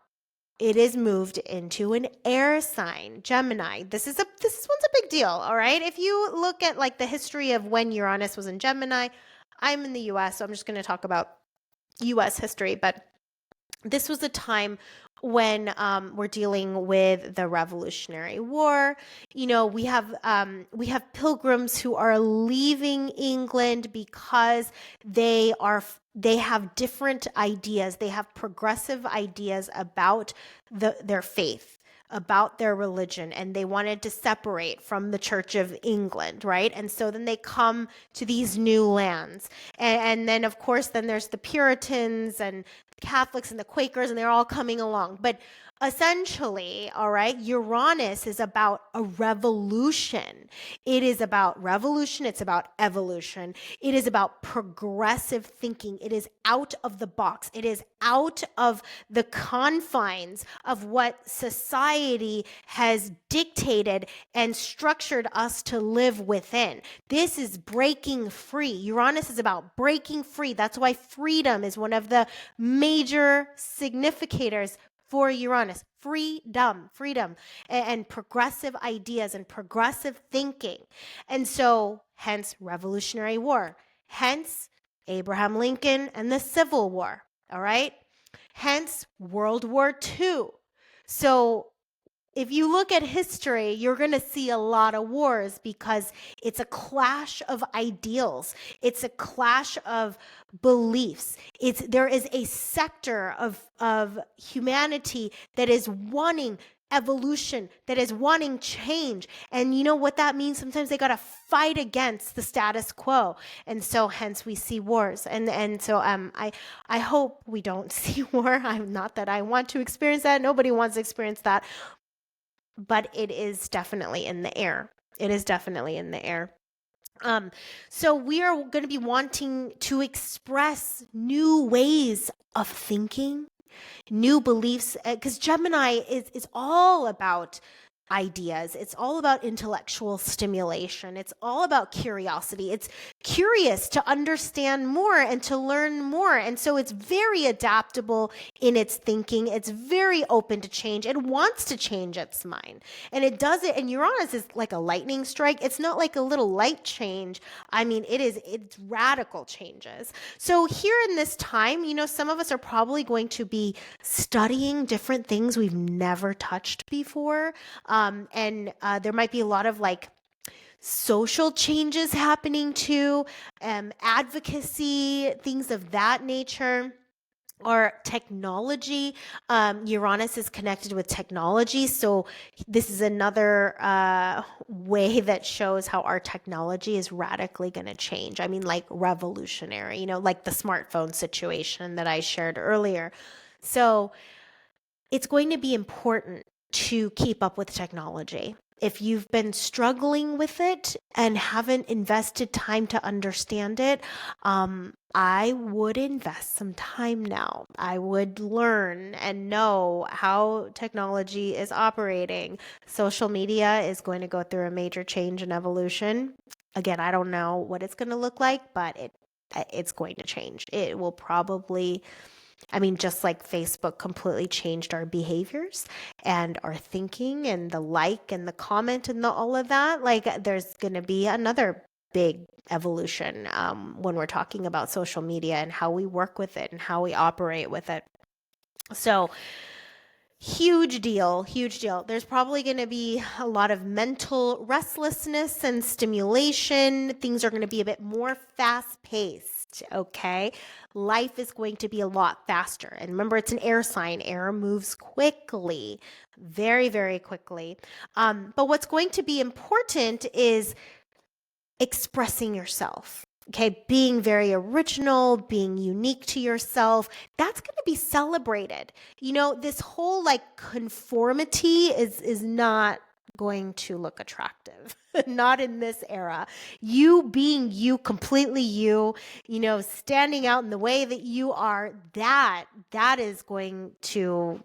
it is moved into an air sign, Gemini. This one's a big deal, all right? If you look at like the history of when Uranus was in Gemini, I'm in the US, so I'm just going to talk about US history, but this was a time when we're dealing with the Revolutionary War. You know, we have pilgrims who are leaving England because they have different ideas. They have progressive ideas about their faith, about their religion, and they wanted to separate from the Church of England, right? And so then they come to these new lands. And then, of course, then there's the Puritans and the Catholics and the Quakers, and they're all coming along. But essentially, all right, Uranus is about a revolution. It is about revolution. It's about evolution. It is about progressive thinking. It is out of the box. It is out of the confines of what society has dictated and structured us to live within. This is breaking free. Uranus is about breaking free. That's why freedom is one of the major significators for Uranus. Freedom, and progressive ideas and progressive thinking. And so, hence Revolutionary War, hence Abraham Lincoln and the Civil War, all right? Hence World War II. So, if you look at history, you're going to see a lot of wars because it's a clash of ideals. It's a clash of beliefs. There is a sector of humanity that is wanting evolution, that is wanting change. And you know what that means? Sometimes they got to fight against the status quo. And so hence we see wars. And so I hope we don't see war. I'm not that I want to experience that. Nobody wants to experience that. But it is definitely in the air. It is definitely in the air. So we are going to be wanting to express new ways of thinking, new beliefs, because Gemini is all about ideas. It's all about intellectual stimulation. It's all about curiosity. It's curious to understand more and to learn more. And so it's very adaptable in its thinking. It's very open to change. It wants to change its mind. And it does it. And Uranus is like a lightning strike. It's not like a little light change. I mean, it's radical changes. So here in this time, you know, some of us are probably going to be studying different things we've never touched before. And there might be a lot of like social changes happening too, advocacy, things of that nature. Or technology. Uranus is connected with technology. So this is another way that shows how our technology is radically going to change. I mean, like revolutionary, you know, like the smartphone situation that I shared earlier. So it's going to be important to keep up with technology. If you've been struggling with it and haven't invested time to understand it, I would invest some time now. I would learn and know how technology is operating. Social media is going to go through a major change and evolution. Again, I don't know what it's going to look like, but it's going to change. It will probably... I mean, just like Facebook completely changed our behaviors and our thinking and the like and the comment and all of that, like there's going to be another big evolution when we're talking about social media and how we work with it and how we operate with it. So huge deal, huge deal. There's probably going to be a lot of mental restlessness and stimulation. Things are going to be a bit more fast-paced, okay? Life is going to be a lot faster. And remember, it's an air sign. Air moves quickly, very, very quickly. But what's going to be important is expressing yourself. Okay, being very original, being unique to yourself, that's going to be celebrated. You know, this whole like conformity is not going to look attractive. Not in this era. You being you, completely you, standing out in the way that you are, that is going to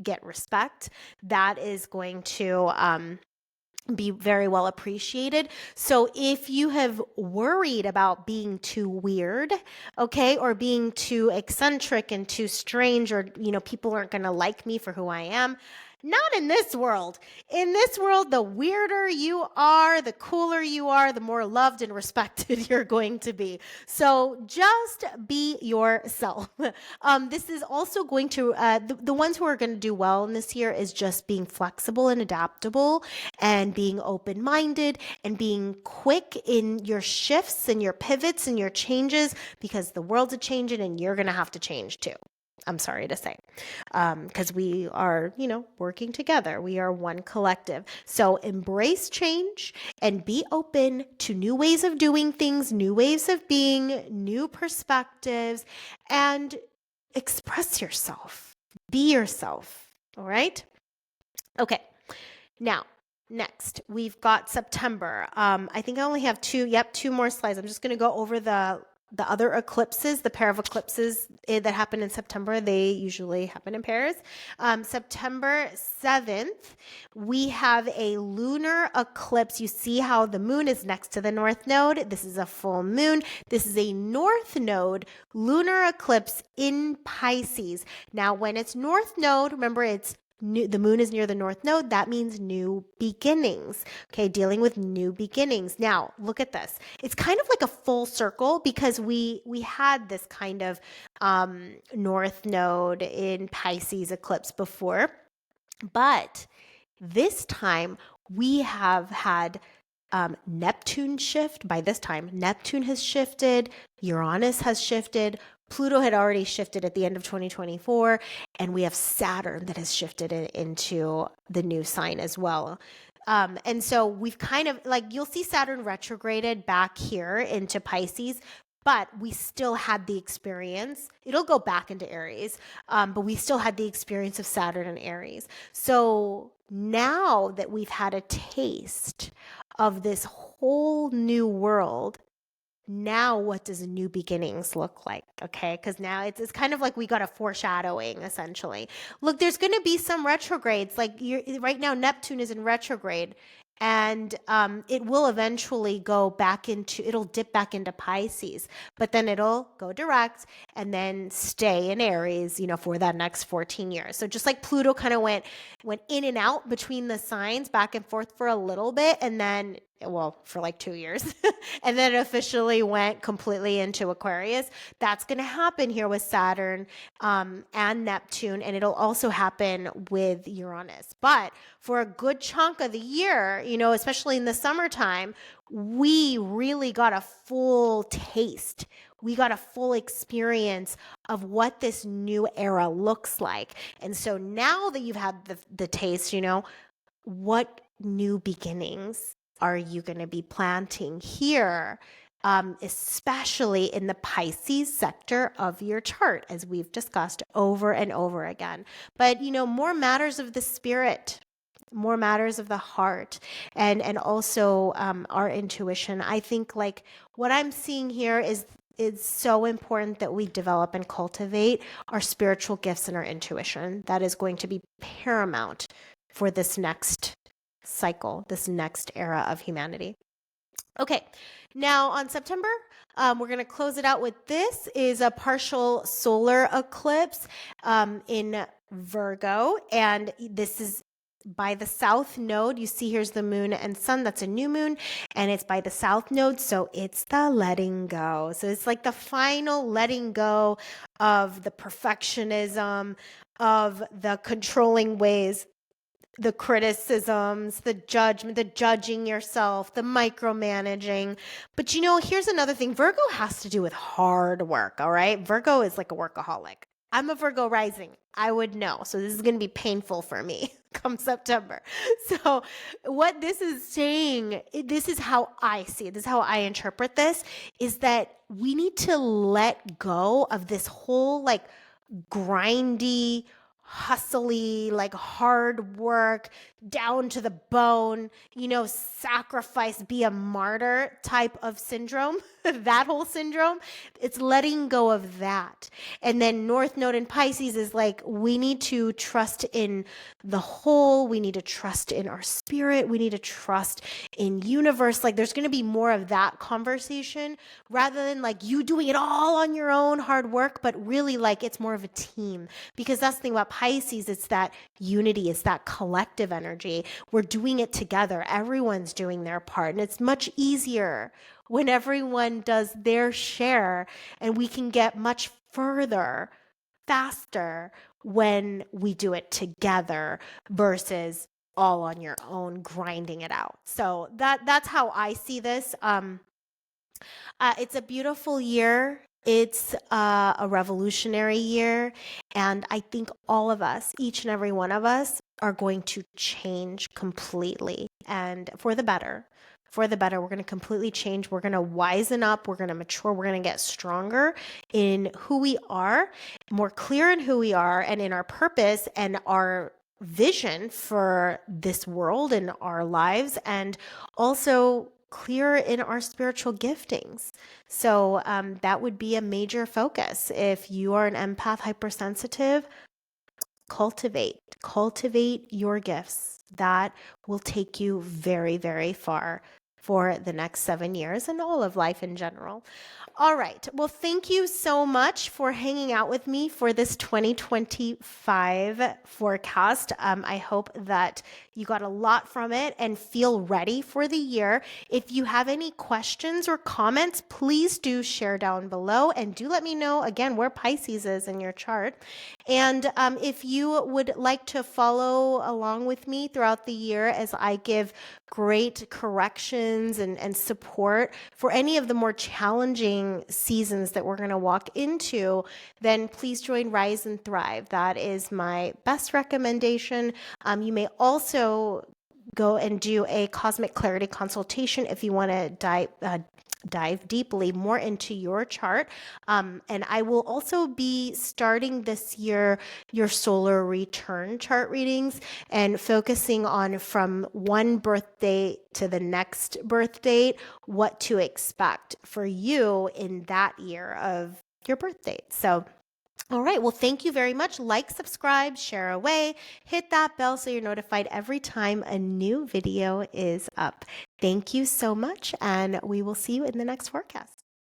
get respect. That is going to be very well appreciated. So if you have worried about being too weird, okay, or being too eccentric and too strange, or, people aren't going to like me for who I am, not in this world. In this world, the weirder you are, the cooler you are, the more loved and respected you're going to be. So just be yourself. This is also going to, the ones who are going to do well in this year is just being flexible and adaptable and being open-minded and being quick in your shifts and your pivots and your changes, because the world's a changing and you're going to have to change too. I'm sorry to say, because we are, working together. We are one collective. So embrace change and be open to new ways of doing things, new ways of being, new perspectives, and express yourself. Be yourself. All right? Okay. Now, next, we've got September. I think I only have two more slides. I'm just going to go over the other eclipses, the pair of eclipses that happen in September. They usually happen in pairs. September 7th, we have a lunar eclipse. You see how the moon is next to the north node. This is a full moon. This is a north node lunar eclipse in Pisces. Now, when it's north node, remember the moon is near the north node. That means new beginnings. Okay, dealing with new beginnings. Now, look at this. It's kind of like a full circle, because we had this kind of north node in Pisces eclipse before, but this time we have had Neptune shift. By this time, Neptune has shifted, Uranus has shifted, Pluto had already shifted at the end of 2024, and we have Saturn that has shifted into the new sign as well. And so we've kind of, you'll see Saturn retrograded back here into Pisces, but we still had the experience. It'll go back into Aries, but we still had the experience of Saturn and Aries. So now that we've had a taste of this whole new world, now what does new beginnings look like? Okay, because now it's kind of like we got a foreshadowing, essentially. Look, there's going to be some retrogrades. Right now, Neptune is in retrograde, and it will eventually it'll dip back into Pisces, but then it'll go direct and then stay in Aries, for that next 14 years. So just like Pluto kind of went in and out between the signs, back and forth for a little bit, and then, for like 2 years, and then it officially went completely into Aquarius. That's going to happen here with Saturn and Neptune, and it'll also happen with Uranus. But for a good chunk of the year, especially in the summertime, we really got a full taste. We got a full experience of what this new era looks like. And so now that you've had the taste, what new beginnings are you going to be planting here, especially in the Pisces sector of your chart, as we've discussed over and over again. But, more matters of the spirit, more matters of the heart, and also our intuition. I think what I'm seeing here is so important that we develop and cultivate our spiritual gifts and our intuition. That is going to be paramount for this next cycle, this next era of humanity. Okay, now on September, we're going to close it out with this is a partial solar eclipse in Virgo, and this is by the south node. You see here's the moon and sun. That's a new moon, and it's by the south node, so it's the letting go. So it's like the final letting go of the perfectionism, of the controlling ways, the criticisms, the judgment, the judging yourself, the micromanaging. But here's another thing. Virgo has to do with hard work, all right? Virgo is like a workaholic. I'm a Virgo rising. I would know. So this is going to be painful for me come September. So what this is saying, this is how I see it. This is how I interpret this, is that we need to let go of this whole grindy, hustly, like hard work, down to the bone, sacrifice, be a martyr type of syndrome, that whole syndrome. It's letting go of that. And then North Node in Pisces is like, we need to trust in the whole. We need to trust in our spirit. We need to trust in universe. Like there's going to be more of that conversation rather than like you doing it all on your own, hard work, but really like it's more of a team. Because that's the thing about Pisces, it's that unity, it's that collective energy. We're doing it together. Everyone's doing their part. And it's much easier when everyone does their share, and we can get much further, faster when we do it together versus all on your own, grinding it out. So that's how I see this. It's a beautiful year. It's a revolutionary year. And I think all of us, each and every one of us, are going to change completely and for the better. For the better, we're going to completely change. We're going to wisen up. We're going to mature. We're going to get stronger in who we are, more clear in who we are and in our purpose and our vision for this world and our lives, and also clear in our spiritual giftings. So that would be a major focus. If you are an empath, hypersensitive, cultivate your gifts. That will take you very, very far for the next 7 years and all of life in general. All right. Well, thank you so much for hanging out with me for this 2025 forecast. I hope that you got a lot from it and feel ready for the year. If you have any questions or comments, please do share down below and do let me know again where Pisces is in your chart. And if you would like to follow along with me throughout the year as I give great corrections and support for any of the more challenging seasons that we're going to walk into, then please join Rise and Thrive. That is my best recommendation. You may also go and do a cosmic clarity consultation if you want to dive deeply more into your chart. And I will also be starting this year your solar return chart readings and focusing on from one birth date to the next birth date, what to expect for you in that year of your birth date. So all right. Well, thank you very much. Like, subscribe, share away, hit that bell so you're notified every time a new video is up. Thank you so much, and we will see you in the next forecast.